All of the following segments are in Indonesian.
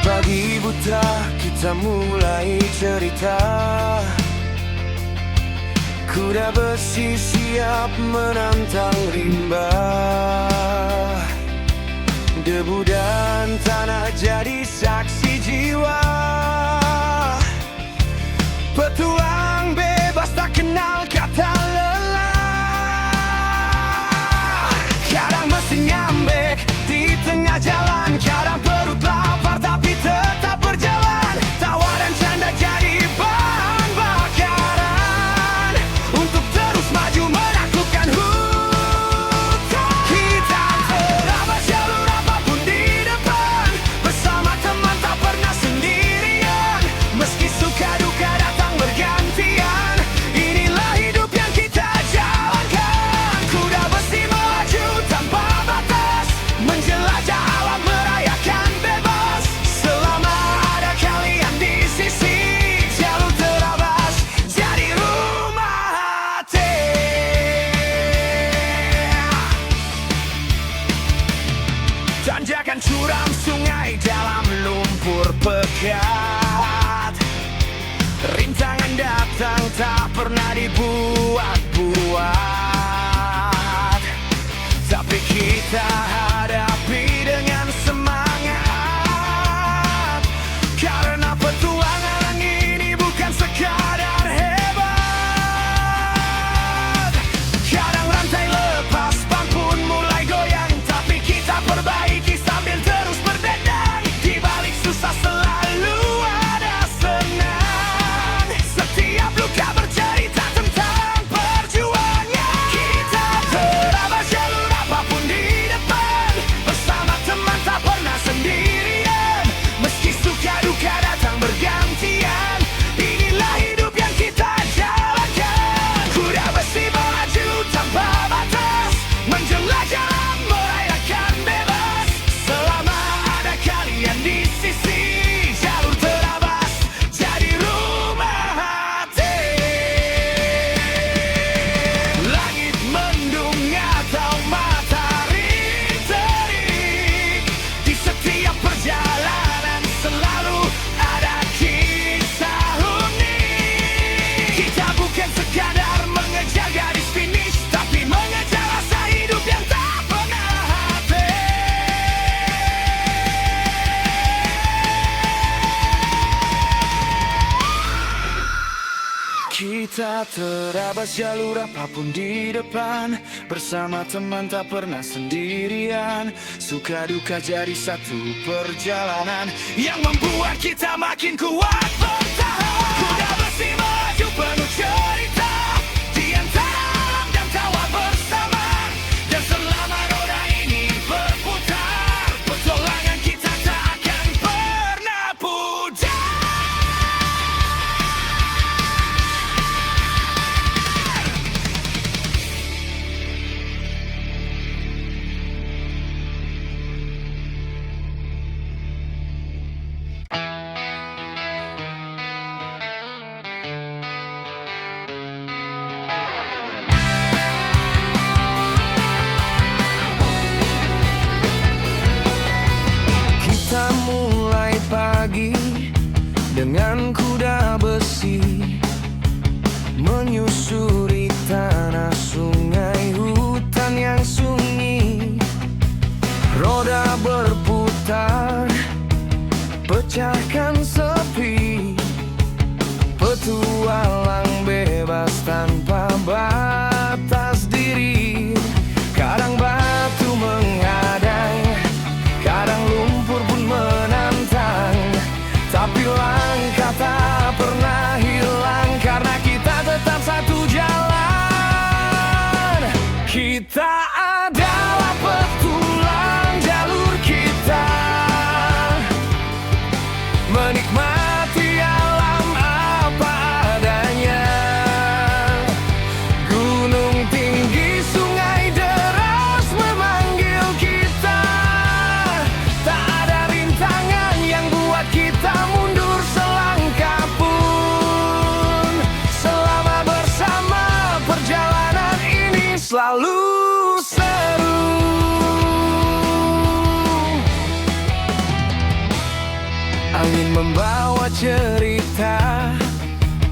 Pagi buta kita mulai cerita. Kuda besi siap menantang rimba. Debu dan tanah jadi saksi jiwa. Petualang bebas tak kenal kata lelah. Kadang mesin ngambek di tengah jalan, kadang perut lapar tapi tetap berjalan. Tawa dan canda jadi bahan bakaran untuk terus maju menaklukkan hutan. Kita terabas jalur apapun di depan, bersama teman tak pernah sendirian. Meski suka duka datang bergantian, inilah hidup yang kita jalankan. Kuda besi melaju tanpa batas, menjelajah alam merayakan bebas. Selama ada kalian di sisi, jalur terabas jadi rumah hati. Tanjakan curam sungai dalam lumpur pekat, rintangan datang tak pernah dibuat-buat, tapi kita hadapi dengan semangat. Karena petualangan ini bukan sekadar hebat. Kadang rantai lepas, ban pun mulai goyang, tapi kita perbaiki sambil terus berdendang. Di balik susah selalu ada senang, setiap luka bercerita tentang perjuangan. Kita terabas jalur apapun di depan, bersama teman tak pernah sendirian. Meski suka duka datang bergantian, inilah hidup yang kita jalankan. Kuda besi melaju tanpa batas, menjelajah merayakan bebas. Selama ada kalian di sisi, jalur terabas jadi rumah hati. Langit mendung atau matahari terik, di setiap perjalanan selalu ada kisah unik. Kita bukan sekadar mengejar garis finish, tapi mengejar rasa hidup yang tak pernah habis. Kita terabas jalur apapun di depan, bersama teman tak pernah sendirian. Suka duka jadi satu perjalanan yang membuat kita makin kuat bertahan. Kuda besi melaju penuh cerita, di antara alam dan tawa bersama. Dan selama roda ini berputar, petualangan kita tak akan pernah pudar. Kita mulai pagi dengan kuda besi, menyusuri tanah, sungai, hutan yang sunyi. Roda berputar, pecahkan sepi. Petualang bebas tanpa batas diri. Kadang batu menghadang, kadang lumpur pun menantang, tapi langkah tak pernah hilang, karena kita tetap satu jalan. Kita adalah petualang jalur kita, menikmati alam apa adanya. Gunung tinggi, sungai deras memanggil kita. Tak ada rintangan yang buat kita mundur selangkah pun. Selama bersama, perjalanan ini selalu seru. membawa cerita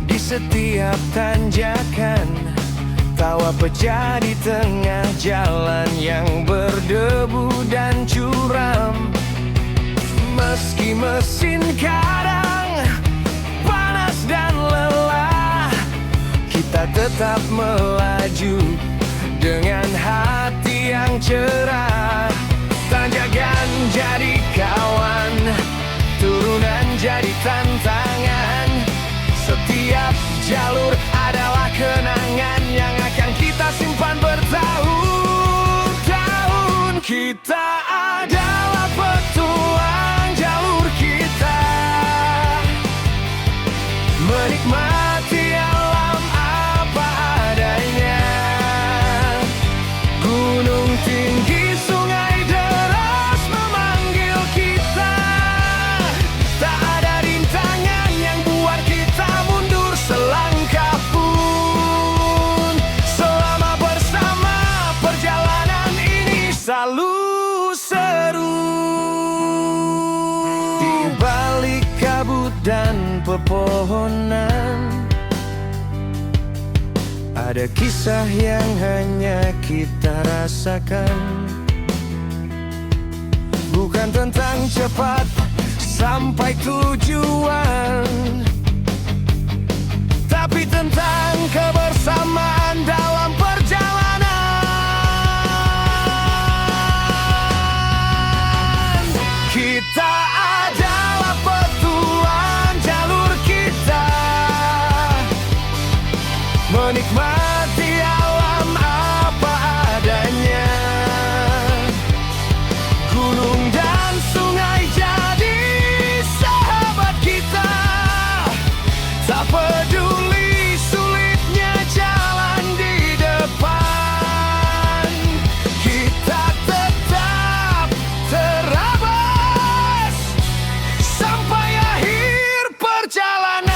di setiap tanjakan. Tawa pecah di tengah jalan yang berdebu dan curam. Meski mesin kadang panas dan lelah, kita tetap melaju dengan hati yang cerah. Tanjakan jadi kawan, turunan jadi tantangan. Setiap jalur adalah kenangan yang akan kita simpan bertahun-tahun. Kita adalah petualang jalur kita, menikmati alam apa adanya. Gunung tinggi, sungai deras memanggil kita. Tak ada rintangan yang buat kita mundur selangkah pun. Selama bersama, perjalanan ini selalu seru. Di balik kabut dan pepohonan, ada kisah yang hanya kita rasakan. Bukan tentang cepat sampai tujuan, tapi tentang kebersamaan dalam perjalanan. Kita adalah petualang jalur kita, menikmati alam apa adanya. Gunung dan sungai jadi sahabat kita. Tak peduli sulitnya jalan di depan, kita tetap terabas sampai akhir perjalanan.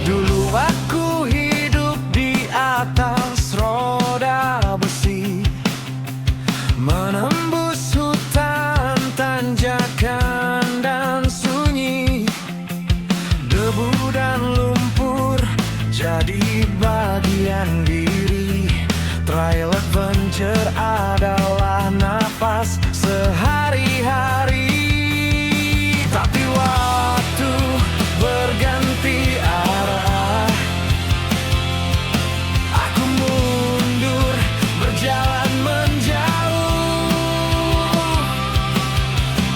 Dulu aku hidup di atas roda besi, menembus hutan, tanjakan dan sunyi. Debu dan lumpur jadi bagian diri. Trail adventure adalah nafas sehari-hari. Tapi waktu berganti arah, aku mundur, berjalan menjauh.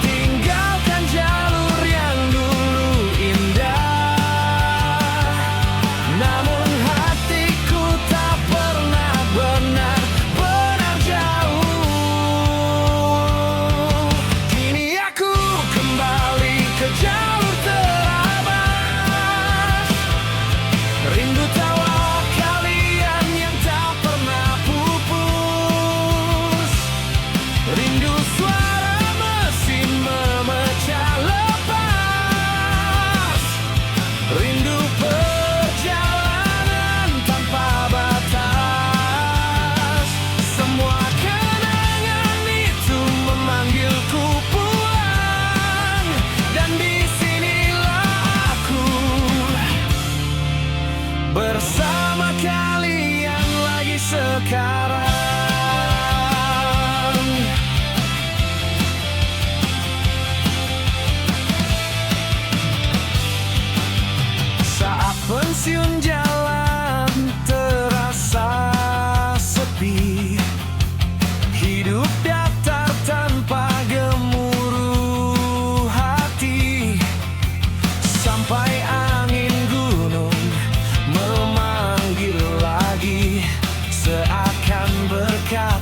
Tinggalkan jalur yang dulu indah, namun hatiku tak pernah benar-benar jauh. Kini aku kembali ke jalur terabas, rindu tawa kalian yang tak pernah pupus. Rindu suara mesin memecah lepas. Rindu perjalanan tanpa batas. Semua kenangan itu memanggilku pulang, dan disinilah aku bersama kalian lagi sekarang. Saat pensiun jalan terasa sepi, hidup datar tanpa gemuruh hati. Sampai angin gunung memanggil lagi, seakan berkata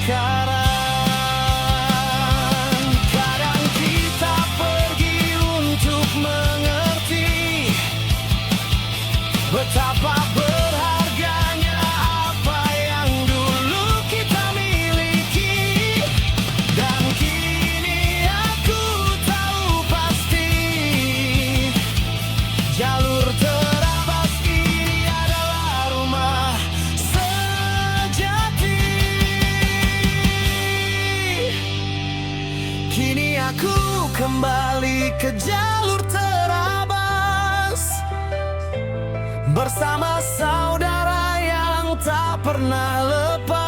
sekarang. Kadang kita pergi untuk mengerti betapa berharganya apa yang dulu kita miliki. Dan kini aku tahu pasti jalur terabas ini adalah rumah sejati. Kini aku kembali ke jalur terabas bersama saudara yang tak pernah lepas.